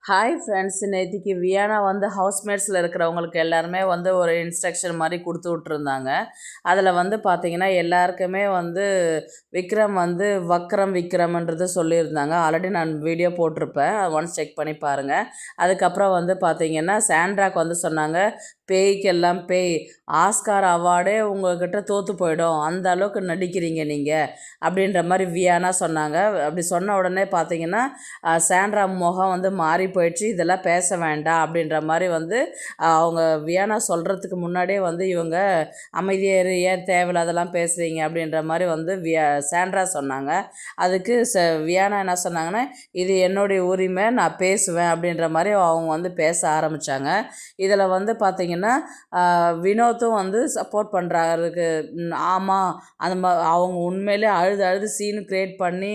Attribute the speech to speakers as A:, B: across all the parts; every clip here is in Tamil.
A: ஹாய் ஃப்ரெண்ட்ஸ், நேத்திக்கு வியானா வந்து ஹவுஸ்மேட்ஸில் இருக்கிறவங்களுக்கு எல்லாருமே வந்து ஒரு இன்ஸ்ட்ரக்ஷன் மாதிரி கொடுத்து விட்ருந்தாங்க. அதில் வந்து பார்த்திங்கன்னா எல்லாருக்குமே வந்து விக்ரம் வந்து வக்ரம் விக்ரம்ன்றது சொல்லியிருந்தாங்க. ஆல்ரெடி நான் வீடியோ போட்டிருப்பேன், ஒன்ஸ் செக் பண்ணி பாருங்கள். அதுக்கப்புறம் வந்து பார்த்திங்கன்னா சாண்ட்ராக்கு வந்து சொன்னாங்க, பேய்க்கெல்லாம் பேய், ஆஸ்கார் அவார்டே உங்கள்கிட்ட தோற்று போயிடும், அந்த அளவுக்கு நடிக்கிறீங்க நீங்கள் அப்படின்ற மாதிரி வியானா சொன்னாங்க. அப்படி சொன்ன உடனே பார்த்திங்கன்னா சாண்ட்ரா முகம் வந்து மாறி போயிடுச்சு. இதெல்லாம் பேச வேண்டாம் அப்படின்ற மாதிரி வந்து அவங்க வியானா சொல்கிறதுக்கு முன்னாடியே வந்து இவங்க அமைதியாக ஏன் தேவையில்லாதெல்லாம் பேசுகிறீங்க அப்படின்ற மாதிரி வந்து சாண்ட்ரா சொன்னாங்க. அதுக்கு வியானா என்ன சொன்னாங்கன்னா, இது என்னுடைய உரிமை, நான் பேசுவேன் அப்படின்ற மாதிரி அவங்க வந்து பேச ஆரம்பித்தாங்க. இதில் வந்து பார்த்திங்கன்னா வினோத்தும் வந்து சப்போர்ட் பண்ணுறாருக்கு. ஆமாம், அந்த அவங்க உண்மையிலே அழுது அழுது சீனு க்ரியேட் பண்ணி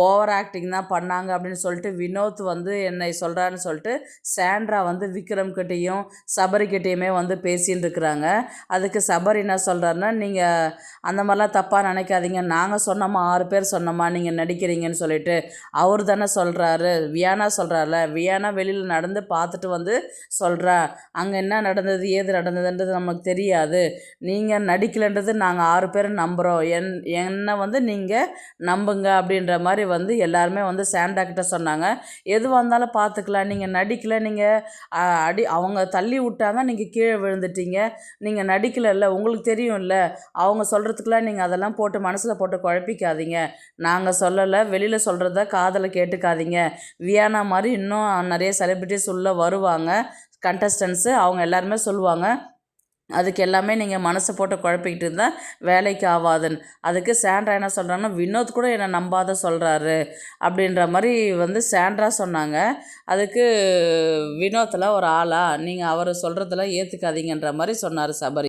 A: ஓவர் ஆக்டிங் தான் பண்ணாங்க அப்படின்னு சொல்லிட்டு வினோத் வந்து என்னை சொல்கிறான்னு சொல்லிட்டு சாண்ட்ரா வந்து விக்ரம்கிட்டையும் சபரிக்கிட்டேயுமே வந்து பேசின்னு இருக்கிறாங்க. அதுக்கு சபரி என்ன சொல்கிறாருன்னா, நீங்கள் அந்த மாதிரிலாம் தப்பாக நினைக்காதீங்க, நாங்கள் சொன்னோமா 6 பேர் சொன்னோமா நீங்கள் நடிக்கிறீங்கன்னு சொல்லிட்டு. அவர் தானே சொல்கிறாரு, வியானா சொல்கிறார்ல, வியானா வெளியில் நடந்து பார்த்துட்டு வந்து சொல்கிறா, அங்கே என்ன நடந்தது ஏது நடந்ததுன்றது நமக்கு தெரியாது, நீங்கள் நடிக்கலைன்றது நாங்கள் 6 பேர் நம்புகிறோம், என்னை வந்து நீங்கள் நம்புங்க அப்படின்ற மாதிரி வந்து எல்லாருமே வந்து சாண்ட்ரா கிட்ட சொன்னாங்க. எதுவாக இருந்தாலும் பார்த்துக்கலாம், நீங்கள் நடிக்கலை, நீங்கள் அவங்க தள்ளி விட்டாங்க, நீங்கள் கீழே விழுந்துட்டீங்க, நீங்கள் நடிக்கலைல்ல, உங்களுக்கு தெரியும்ல, அவங்க சொல்கிறதுக்குலாம் நீங்கள் அதெல்லாம் போட்டு மனசில் போட்டு குழப்பிக்காதீங்க, நாங்கள் சொல்லலை, வெளியில் சொல்கிறத காதில் கேட்டுக்காதீங்க. வியானா மாதிரி இன்னும் நிறைய செலிப்ரிட்டிஸ் உள்ளே வருவாங்க, கண்டஸ்டன்ஸு, அவங்க எல்லாருமே சொல்லுவாங்க, அதுக்கு எல்லாமே நீங்கள் மனசை போட்டு குழப்பிக்கிட்டு இருந்தால் வேலைக்கு ஆகாதுன்னு. அதுக்கு சாண்ட்ரா என்ன சொல்கிறாங்கன்னா, வினோத் கூட என்னை நம்பாத சொல்கிறாரு அப்படின்ற மாதிரி வந்து சாண்ட்ரா சொன்னாங்க. அதுக்கு வினோத்தில் ஒரு ஆளா, நீங்கள் அவர் சொல்கிறதெல்லாம் ஏற்றுக்காதீங்கன்ற மாதிரி சொன்னார் சபரி.